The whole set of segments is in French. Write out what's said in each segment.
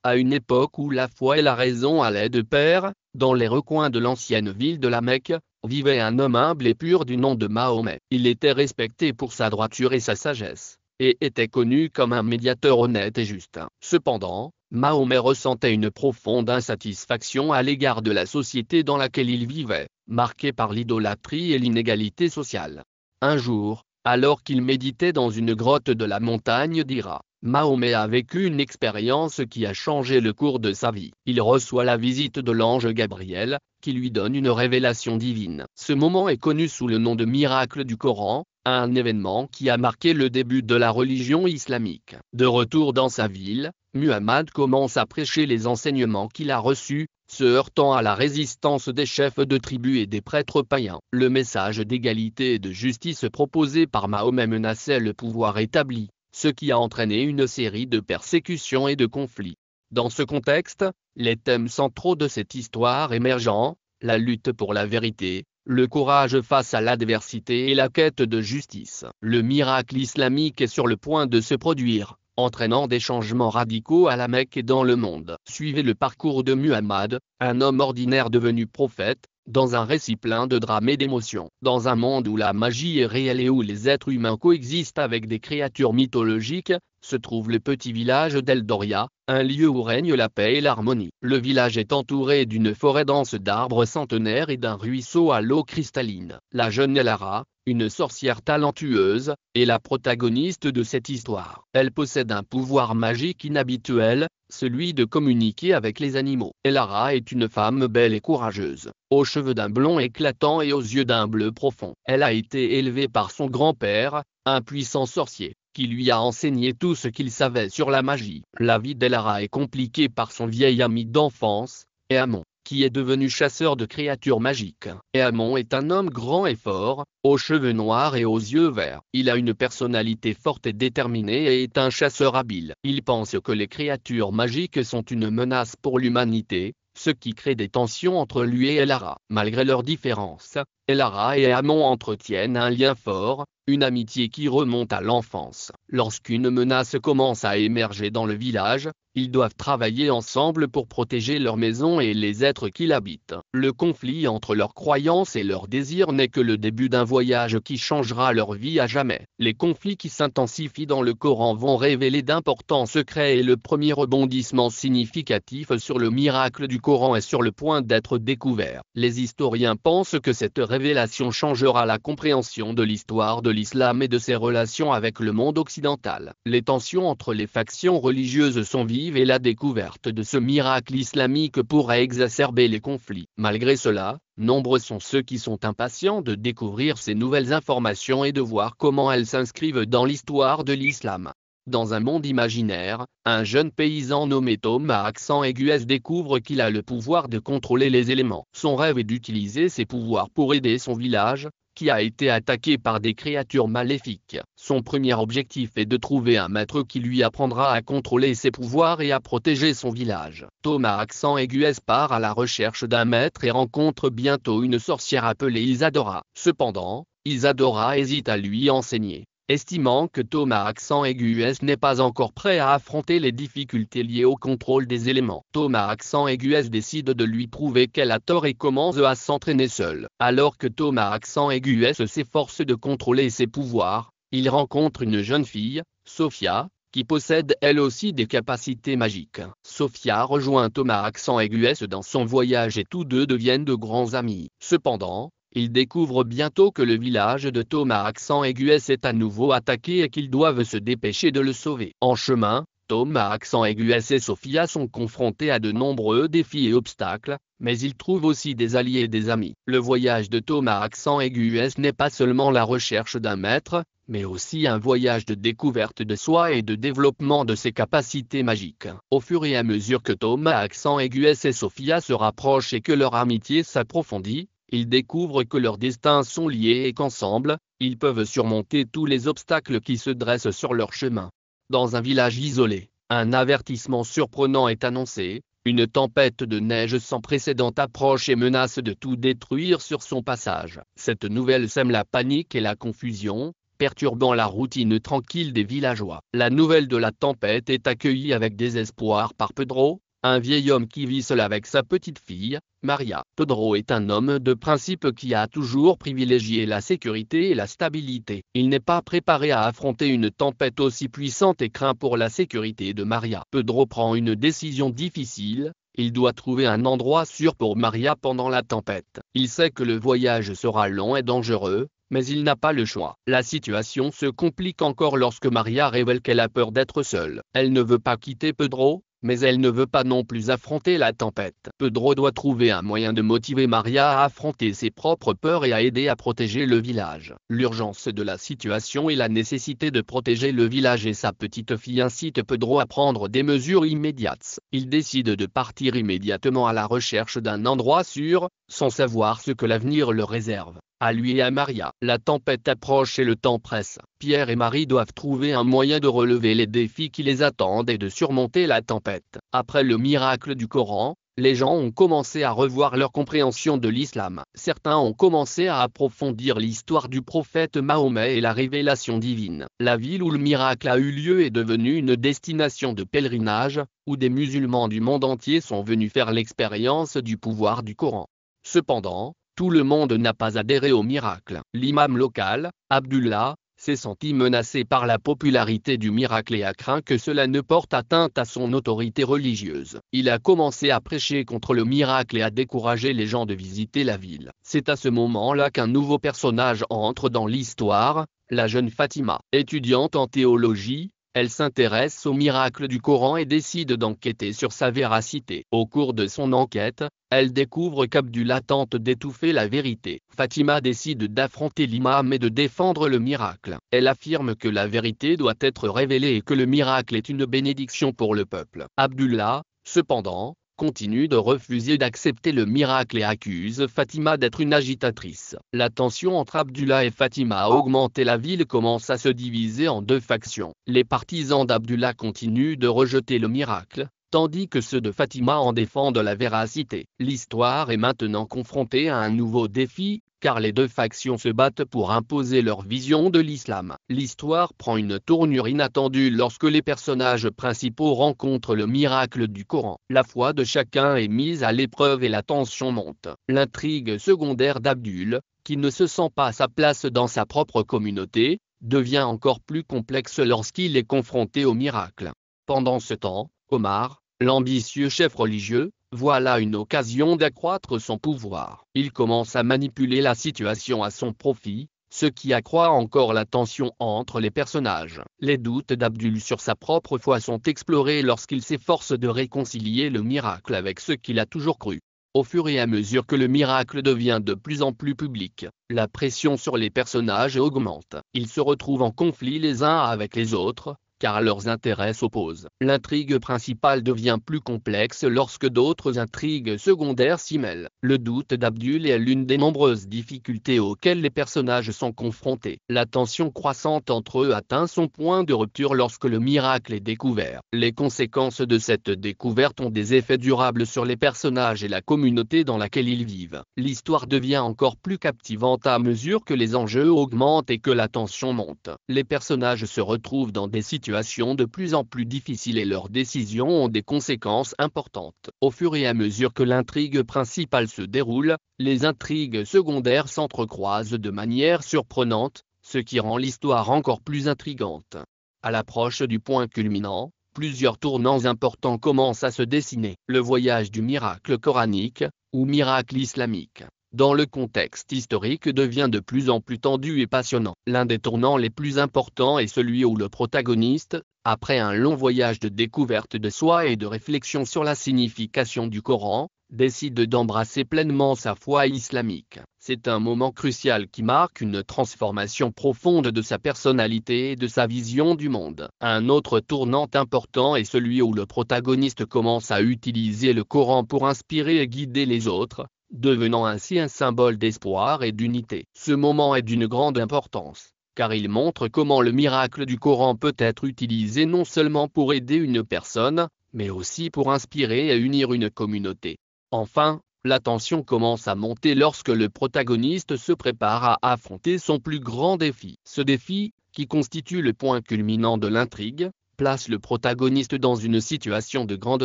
À une époque où la foi et la raison allaient de pair, dans les recoins de l'ancienne ville de la Mecque, vivait un homme humble et pur du nom de Mahomet. Il était respecté pour sa droiture et sa sagesse, et était connu comme un médiateur honnête et juste. Cependant, Mahomet ressentait une profonde insatisfaction à l'égard de la société dans laquelle il vivait, marquée par l'idolâtrie et l'inégalité sociale. Un jour, alors qu'il méditait dans une grotte de la montagne d'Hira, Mahomet a vécu une expérience qui a changé le cours de sa vie. Il reçoit la visite de l'ange Gabriel, qui lui donne une révélation divine. Ce moment est connu sous le nom de miracle du Coran, un événement qui a marqué le début de la religion islamique. De retour dans sa ville, Muhammad commence à prêcher les enseignements qu'il a reçus, se heurtant à la résistance des chefs de tribus et des prêtres païens. Le message d'égalité et de justice proposé par Mahomet menaçait le pouvoir établi, ce qui a entraîné une série de persécutions et de conflits. Dans ce contexte, les thèmes centraux de cette histoire émergent, la lutte pour la vérité, le courage face à l'adversité et la quête de justice. Le miracle islamique est sur le point de se produire, entraînant des changements radicaux à la Mecque et dans le monde. Suivez le parcours de Muhammad, un homme ordinaire devenu prophète, dans un récit plein de drames et d'émotions. Dans un monde où la magie est réelle et où les êtres humains coexistent avec des créatures mythologiques, se trouve le petit village d'El Doria, un lieu où règne la paix et l'harmonie. Le village est entouré d'une forêt dense d'arbres centenaires et d'un ruisseau à l'eau cristalline. La jeune Elara, une sorcière talentueuse, est la protagoniste de cette histoire. Elle possède un pouvoir magique inhabituel, celui de communiquer avec les animaux. Elara est une femme belle et courageuse, aux cheveux d'un blond éclatant et aux yeux d'un bleu profond. Elle a été élevée par son grand-père, un puissant sorcier, qui lui a enseigné tout ce qu'il savait sur la magie. La vie d'Elara est compliquée par son vieil ami d'enfance, Eamon, qui est devenu chasseur de créatures magiques. Eamon est un homme grand et fort, aux cheveux noirs et aux yeux verts. Il a une personnalité forte et déterminée et est un chasseur habile. Il pense que les créatures magiques sont une menace pour l'humanité, ce qui crée des tensions entre lui et Elara. Malgré leurs différences, Elara et Eamon entretiennent un lien fort, une amitié qui remonte à l'enfance. Lorsqu'une menace commence à émerger dans le village, ils doivent travailler ensemble pour protéger leur maison et les êtres qui l'habitent. Le conflit entre leurs croyances et leurs désirs n'est que le début d'un voyage qui changera leur vie à jamais. Les conflits qui s'intensifient dans le Coran vont révéler d'importants secrets et le premier rebondissement significatif sur le miracle du Coran est sur le point d'être découvert. Les historiens pensent que cette révélation changera la compréhension de l'histoire de l'islam et de ses relations avec le monde occidental. Les tensions entre les factions religieuses sont vives et la découverte de ce miracle islamique pourrait exacerber les conflits. Malgré cela, nombreux sont ceux qui sont impatients de découvrir ces nouvelles informations et de voir comment elles s'inscrivent dans l'histoire de l'islam. Dans un monde imaginaire, un jeune paysan nommé Tom à accent aigu découvre qu'il a le pouvoir de contrôler les éléments. Son rêve est d'utiliser ses pouvoirs pour aider son village, qui a été attaqué par des créatures maléfiques. Son premier objectif est de trouver un maître qui lui apprendra à contrôler ses pouvoirs et à protéger son village. Tom à accent aigu part à la recherche d'un maître et rencontre bientôt une sorcière appelée Isadora. Cependant, Isadora hésite à lui enseigner, estimant que Tom à accent aigu n'est pas encore prêt à affronter les difficultés liées au contrôle des éléments. Tom à accent aigu décide de lui prouver qu'elle a tort et commence à s'entraîner seul. Alors que Tom à accent aigu s'efforce de contrôler ses pouvoirs, il rencontre une jeune fille, Sophia, qui possède elle aussi des capacités magiques. Sophia rejoint Tom à accent aigu dans son voyage et tous deux deviennent de grands amis. Cependant, ils découvrent bientôt que le village de Tom à accent aigu est à nouveau attaqué et qu'ils doivent se dépêcher de le sauver. En chemin, Tom à accent aigu et Sophia sont confrontés à de nombreux défis et obstacles, mais ils trouvent aussi des alliés et des amis. Le voyage de Tom à accent aigu n'est pas seulement la recherche d'un maître, mais aussi un voyage de découverte de soi et de développement de ses capacités magiques. Au fur et à mesure que Tom à accent aigu et Sophia se rapprochent et que leur amitié s'approfondit, ils découvrent que leurs destins sont liés et qu'ensemble, ils peuvent surmonter tous les obstacles qui se dressent sur leur chemin. Dans un village isolé, un avertissement surprenant est annoncé, une tempête de neige sans précédent approche et menace de tout détruire sur son passage. Cette nouvelle sème la panique et la confusion, perturbant la routine tranquille des villageois. La nouvelle de la tempête est accueillie avec désespoir par Pedro, un vieil homme qui vit seul avec sa petite fille, Maria. Pedro est un homme de principe qui a toujours privilégié la sécurité et la stabilité. Il n'est pas préparé à affronter une tempête aussi puissante et craint pour la sécurité de Maria. Pedro prend une décision difficile. Il doit trouver un endroit sûr pour Maria pendant la tempête. Il sait que le voyage sera long et dangereux, mais il n'a pas le choix. La situation se complique encore lorsque Maria révèle qu'elle a peur d'être seule. Elle ne veut pas quitter Pedro, mais elle ne veut pas non plus affronter la tempête. Pedro doit trouver un moyen de motiver Maria à affronter ses propres peurs et à aider à protéger le village. L'urgence de la situation et la nécessité de protéger le village et sa petite fille incitent Pedro à prendre des mesures immédiates. Il décide de partir immédiatement à la recherche d'un endroit sûr, sans savoir ce que l'avenir le réserve. À lui et à Maria. La tempête approche et le temps presse. Pierre et Marie doivent trouver un moyen de relever les défis qui les attendent et de surmonter la tempête. Après le miracle du Coran, les gens ont commencé à revoir leur compréhension de l'islam. Certains ont commencé à approfondir l'histoire du prophète Mahomet et la révélation divine. La ville où le miracle a eu lieu est devenue une destination de pèlerinage, où des musulmans du monde entier sont venus faire l'expérience du pouvoir du Coran. Cependant, tout le monde n'a pas adhéré au miracle. L'imam local, Abdullah, s'est senti menacé par la popularité du miracle et a craint que cela ne porte atteinte à son autorité religieuse. Il a commencé à prêcher contre le miracle et à décourager les gens de visiter la ville. C'est à ce moment-là qu'un nouveau personnage entre dans l'histoire, la jeune Fatima. Étudiante en théologie, elle s'intéresse au miracle du Coran et décide d'enquêter sur sa véracité. Au cours de son enquête, elle découvre qu'Abdullah tente d'étouffer la vérité. Fatima décide d'affronter l'imam et de défendre le miracle. Elle affirme que la vérité doit être révélée et que le miracle est une bénédiction pour le peuple. Abdullah, cependant, continue de refuser d'accepter le miracle et accuse Fatima d'être une agitatrice. La tension entre Abdullah et Fatima a augmenté et la ville commence à se diviser en deux factions. Les partisans d'Abdullah continuent de rejeter le miracle, tandis que ceux de Fatima en défendent la véracité. L'histoire est maintenant confrontée à un nouveau défi, car les deux factions se battent pour imposer leur vision de l'islam. L'histoire prend une tournure inattendue lorsque les personnages principaux rencontrent le miracle du Coran. La foi de chacun est mise à l'épreuve et la tension monte. L'intrigue secondaire d'Abdul, qui ne se sent pas à sa place dans sa propre communauté, devient encore plus complexe lorsqu'il est confronté au miracle. Pendant ce temps, Omar, l'ambitieux chef religieux, voit là une occasion d'accroître son pouvoir. Il commence à manipuler la situation à son profit, ce qui accroît encore la tension entre les personnages. Les doutes d'Abdul sur sa propre foi sont explorés lorsqu'il s'efforce de réconcilier le miracle avec ce qu'il a toujours cru. Au fur et à mesure que le miracle devient de plus en plus public, la pression sur les personnages augmente. Ils se retrouvent en conflit les uns avec les autres, car leurs intérêts s'opposent. L'intrigue principale devient plus complexe lorsque d'autres intrigues secondaires s'y mêlent. Le doute d'Abdul est l'une des nombreuses difficultés auxquelles les personnages sont confrontés. La tension croissante entre eux atteint son point de rupture lorsque le miracle est découvert. Les conséquences de cette découverte ont des effets durables sur les personnages et la communauté dans laquelle ils vivent. L'histoire devient encore plus captivante à mesure que les enjeux augmentent et que la tension monte. Les personnages se retrouvent dans des situations de plus en plus difficiles et leurs décisions ont des conséquences importantes. Au fur et à mesure que l'intrigue principale se déroule, les intrigues secondaires s'entrecroisent de manière surprenante, ce qui rend l'histoire encore plus intrigante. À l'approche du point culminant, plusieurs tournants importants commencent à se dessiner. Le voyage du miracle coranique, ou miracle islamique, dans le contexte historique devient de plus en plus tendu et passionnant. L'un des tournants les plus importants est celui où le protagoniste, après un long voyage de découverte de soi et de réflexion sur la signification du Coran, décide d'embrasser pleinement sa foi islamique. C'est un moment crucial qui marque une transformation profonde de sa personnalité et de sa vision du monde. Un autre tournant important est celui où le protagoniste commence à utiliser le Coran pour inspirer et guider les autres, devenant ainsi un symbole d'espoir et d'unité. Ce moment est d'une grande importance, car il montre comment le miracle du Coran peut être utilisé non seulement pour aider une personne, mais aussi pour inspirer et unir une communauté. Enfin, La tension commence à monter lorsque le protagoniste se prépare à affronter son plus grand défi. Ce défi, qui constitue le point culminant de l'intrigue, place le protagoniste dans une situation de grande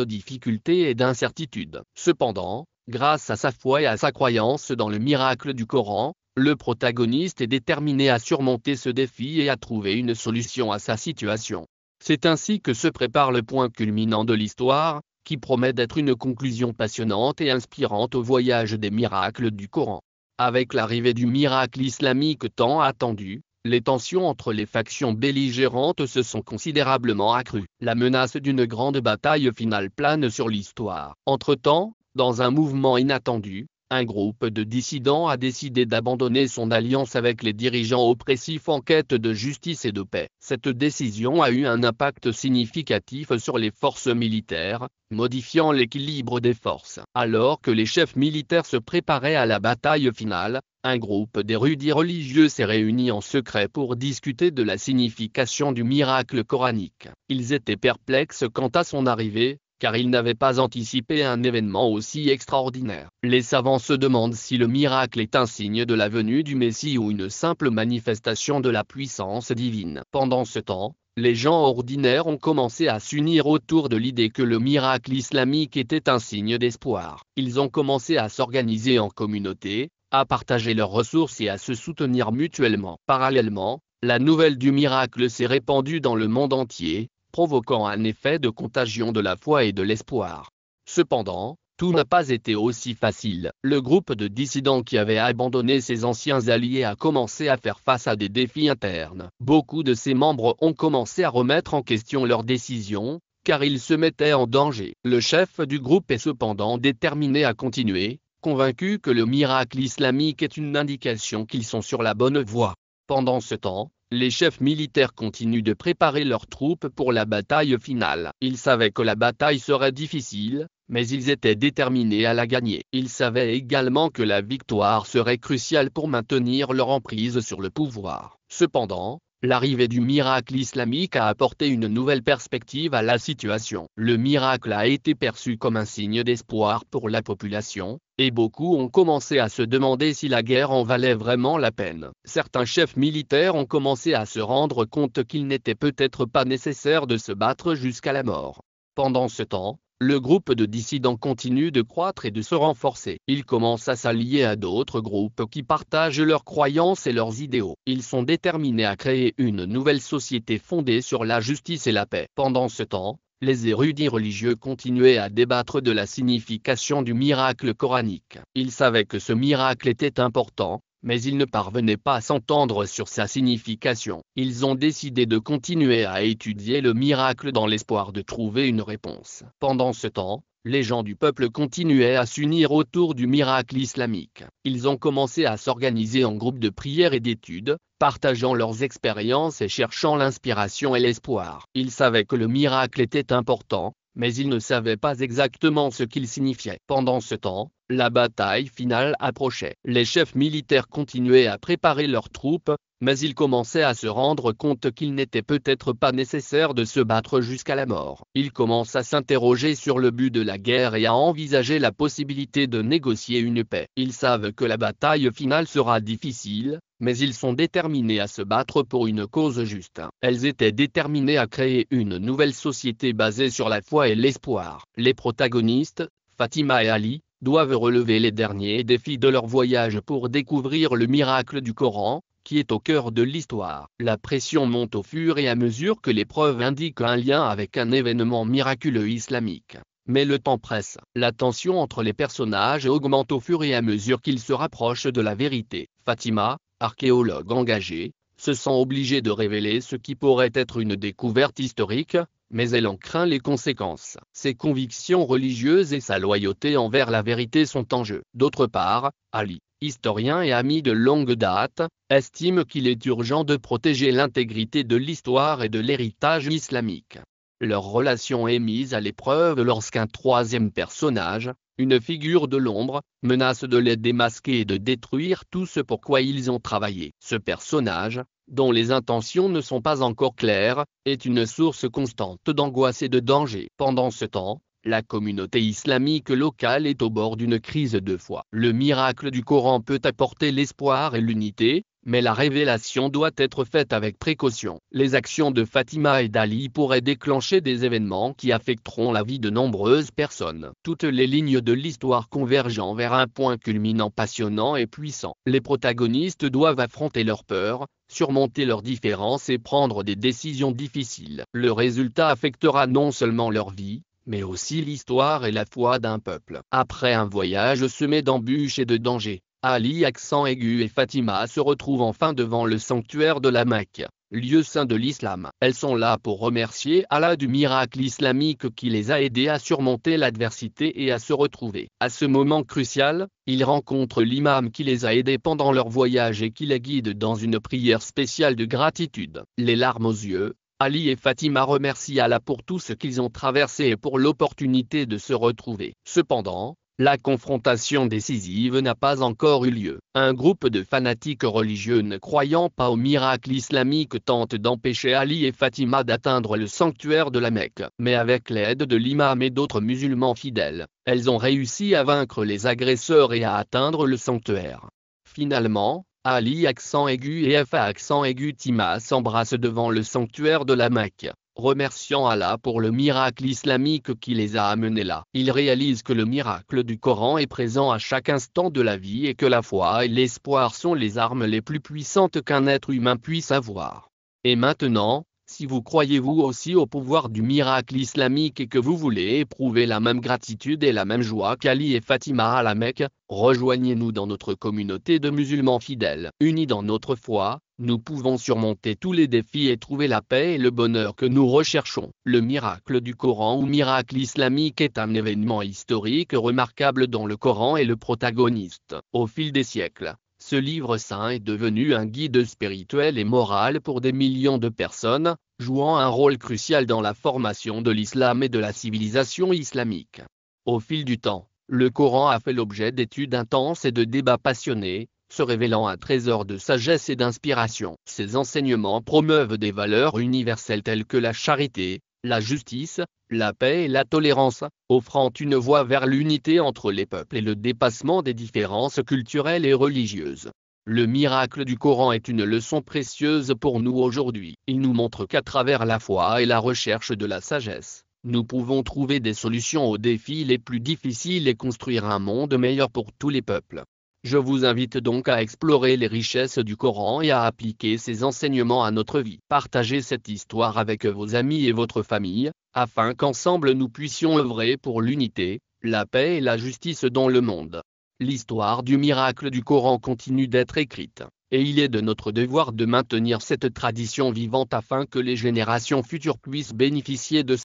difficulté et d'incertitude. Cependant, grâce à sa foi et à sa croyance dans le miracle du Coran, le protagoniste est déterminé à surmonter ce défi et à trouver une solution à sa situation. C'est ainsi que se prépare le point culminant de l'histoire, qui promet d'être une conclusion passionnante et inspirante au voyage des miracles du Coran. Avec l'arrivée du miracle islamique tant attendu, les tensions entre les factions belligérantes se sont considérablement accrues. La menace d'une grande bataille finale plane sur l'histoire. Entre-temps, dans un mouvement inattendu, un groupe de dissidents a décidé d'abandonner son alliance avec les dirigeants oppressifs en quête de justice et de paix. Cette décision a eu un impact significatif sur les forces militaires, modifiant l'équilibre des forces. Alors que les chefs militaires se préparaient à la bataille finale, un groupe d'érudits religieux s'est réuni en secret pour discuter de la signification du miracle coranique. Ils étaient perplexes quant à son arrivée, car ils n'avaient pas anticipé un événement aussi extraordinaire. Les savants se demandent si le miracle est un signe de la venue du Messie ou une simple manifestation de la puissance divine. Pendant ce temps, les gens ordinaires ont commencé à s'unir autour de l'idée que le miracle islamique était un signe d'espoir. Ils ont commencé à s'organiser en communauté, à partager leurs ressources et à se soutenir mutuellement. Parallèlement, la nouvelle du miracle s'est répandue dans le monde entier, provoquant un effet de contagion de la foi et de l'espoir. Cependant, tout n'a pas été aussi facile. Le groupe de dissidents qui avait abandonné ses anciens alliés a commencé à faire face à des défis internes. Beaucoup de ses membres ont commencé à remettre en question leurs décisions, car ils se mettaient en danger. Le chef du groupe est cependant déterminé à continuer, convaincu que le miracle islamique est une indication qu'ils sont sur la bonne voie. Pendant ce temps, les chefs militaires continuent de préparer leurs troupes pour la bataille finale. Ils savaient que la bataille serait difficile, mais ils étaient déterminés à la gagner. Ils savaient également que la victoire serait cruciale pour maintenir leur emprise sur le pouvoir. Cependant, l'arrivée du miracle islamique a apporté une nouvelle perspective à la situation. Le miracle a été perçu comme un signe d'espoir pour la population, et beaucoup ont commencé à se demander si la guerre en valait vraiment la peine. Certains chefs militaires ont commencé à se rendre compte qu'il n'était peut-être pas nécessaire de se battre jusqu'à la mort. Pendant ce temps, le groupe de dissidents continue de croître et de se renforcer. Ils commencent à s'allier à d'autres groupes qui partagent leurs croyances et leurs idéaux. Ils sont déterminés à créer une nouvelle société fondée sur la justice et la paix. Pendant ce temps, les érudits religieux continuaient à débattre de la signification du miracle coranique. Ils savaient que ce miracle était important, mais ils ne parvenaient pas à s'entendre sur sa signification. Ils ont décidé de continuer à étudier le miracle dans l'espoir de trouver une réponse. Pendant ce temps, les gens du peuple continuaient à s'unir autour du miracle islamique. Ils ont commencé à s'organiser en groupes de prière et d'études, partageant leurs expériences et cherchant l'inspiration et l'espoir. Ils savaient que le miracle était important, mais ils ne savaient pas exactement ce qu'il signifiait. Pendant ce temps, la bataille finale approchait. Les chefs militaires continuaient à préparer leurs troupes, mais ils commençaient à se rendre compte qu'il n'était peut-être pas nécessaire de se battre jusqu'à la mort. Ils commencent à s'interroger sur le but de la guerre et à envisager la possibilité de négocier une paix. Ils savent que la bataille finale sera difficile, mais ils sont déterminés à se battre pour une cause juste. Elles étaient déterminées à créer une nouvelle société basée sur la foi et l'espoir. Les protagonistes, Fatima et Ali, doivent relever les derniers défis de leur voyage pour découvrir le miracle du Coran, qui est au cœur de l'histoire. La pression monte au fur et à mesure que les preuves indiquent un lien avec un événement miraculeux islamique. Mais le temps presse. La tension entre les personnages augmente au fur et à mesure qu'ils se rapprochent de la vérité. Fatima, archéologue engagée, se sent obligée de révéler ce qui pourrait être une découverte historique, mais elle en craint les conséquences. Ses convictions religieuses et sa loyauté envers la vérité sont en jeu. D'autre part, Ali, historien et ami de longue date, estime qu'il est urgent de protéger l'intégrité de l'histoire et de l'héritage islamique. Leur relation est mise à l'épreuve lorsqu'un troisième personnage, une figure de l'ombre, menace de les démasquer et de détruire tout ce pour quoi ils ont travaillé. Ce personnage, dont les intentions ne sont pas encore claires, est une source constante d'angoisse et de danger. Pendant ce temps, La communauté islamique locale est au bord d'une crise de foi. Le miracle du Coran peut apporter l'espoir et l'unité, mais la révélation doit être faite avec précaution. Les actions de Fatima et d'Ali pourraient déclencher des événements qui affecteront la vie de nombreuses personnes. Toutes les lignes de l'histoire convergent vers un point culminant passionnant et puissant. Les protagonistes doivent affronter leurs peurs, surmonter leurs différences et prendre des décisions difficiles. Le résultat affectera non seulement leur vie, mais aussi l'histoire et la foi d'un peuple. Après un voyage semé d'embûches et de dangers, Ali accent aigu et Fatima se retrouvent enfin devant le sanctuaire de la Mecque, lieu saint de l'islam. Elles sont là pour remercier Allah du miracle islamique qui les a aidées à surmonter l'adversité et à se retrouver. À ce moment crucial, ils rencontrent l'imam qui les a aidées pendant leur voyage et qui les guide dans une prière spéciale de gratitude. Les larmes aux yeux, Ali et Fatima remercient Allah pour tout ce qu'ils ont traversé et pour l'opportunité de se retrouver. Cependant, la confrontation décisive n'a pas encore eu lieu. Un groupe de fanatiques religieux ne croyant pas au miracle islamique tente d'empêcher Ali et Fatima d'atteindre le sanctuaire de la Mecque. Mais avec l'aide de l'imam et d'autres musulmans fidèles, elles ont réussi à vaincre les agresseurs et à atteindre le sanctuaire. Finalement, Ali accent aigu et Fa accent aigu Tima s'embrassent devant le sanctuaire de la Mecque, remerciant Allah pour le miracle islamique qui les a amenés là. Ils réalisent que le miracle du Coran est présent à chaque instant de la vie et que la foi et l'espoir sont les armes les plus puissantes qu'un être humain puisse avoir. Et maintenant, si vous croyez vous aussi au pouvoir du miracle islamique et que vous voulez éprouver la même gratitude et la même joie qu'Ali et Fatima à la Mecque, rejoignez-nous dans notre communauté de musulmans fidèles. Unis dans notre foi, nous pouvons surmonter tous les défis et trouver la paix et le bonheur que nous recherchons. Le miracle du Coran ou miracle islamique est un événement historique remarquable dont le Coran est le protagoniste. Au fil des siècles, ce livre saint est devenu un guide spirituel et moral pour des millions de personnes, jouant un rôle crucial dans la formation de l'islam et de la civilisation islamique. Au fil du temps, le Coran a fait l'objet d'études intenses et de débats passionnés, se révélant un trésor de sagesse et d'inspiration. Ses enseignements promeuvent des valeurs universelles telles que la charité, la justice, la paix et la tolérance, offrant une voie vers l'unité entre les peuples et le dépassement des différences culturelles et religieuses. Le miracle du Coran est une leçon précieuse pour nous aujourd'hui. Il nous montre qu'à travers la foi et la recherche de la sagesse, nous pouvons trouver des solutions aux défis les plus difficiles et construire un monde meilleur pour tous les peuples. Je vous invite donc à explorer les richesses du Coran et à appliquer ses enseignements à notre vie. Partagez cette histoire avec vos amis et votre famille, afin qu'ensemble nous puissions œuvrer pour l'unité, la paix et la justice dans le monde. L'histoire du miracle du Coran continue d'être écrite, et il est de notre devoir de maintenir cette tradition vivante afin que les générations futures puissent bénéficier de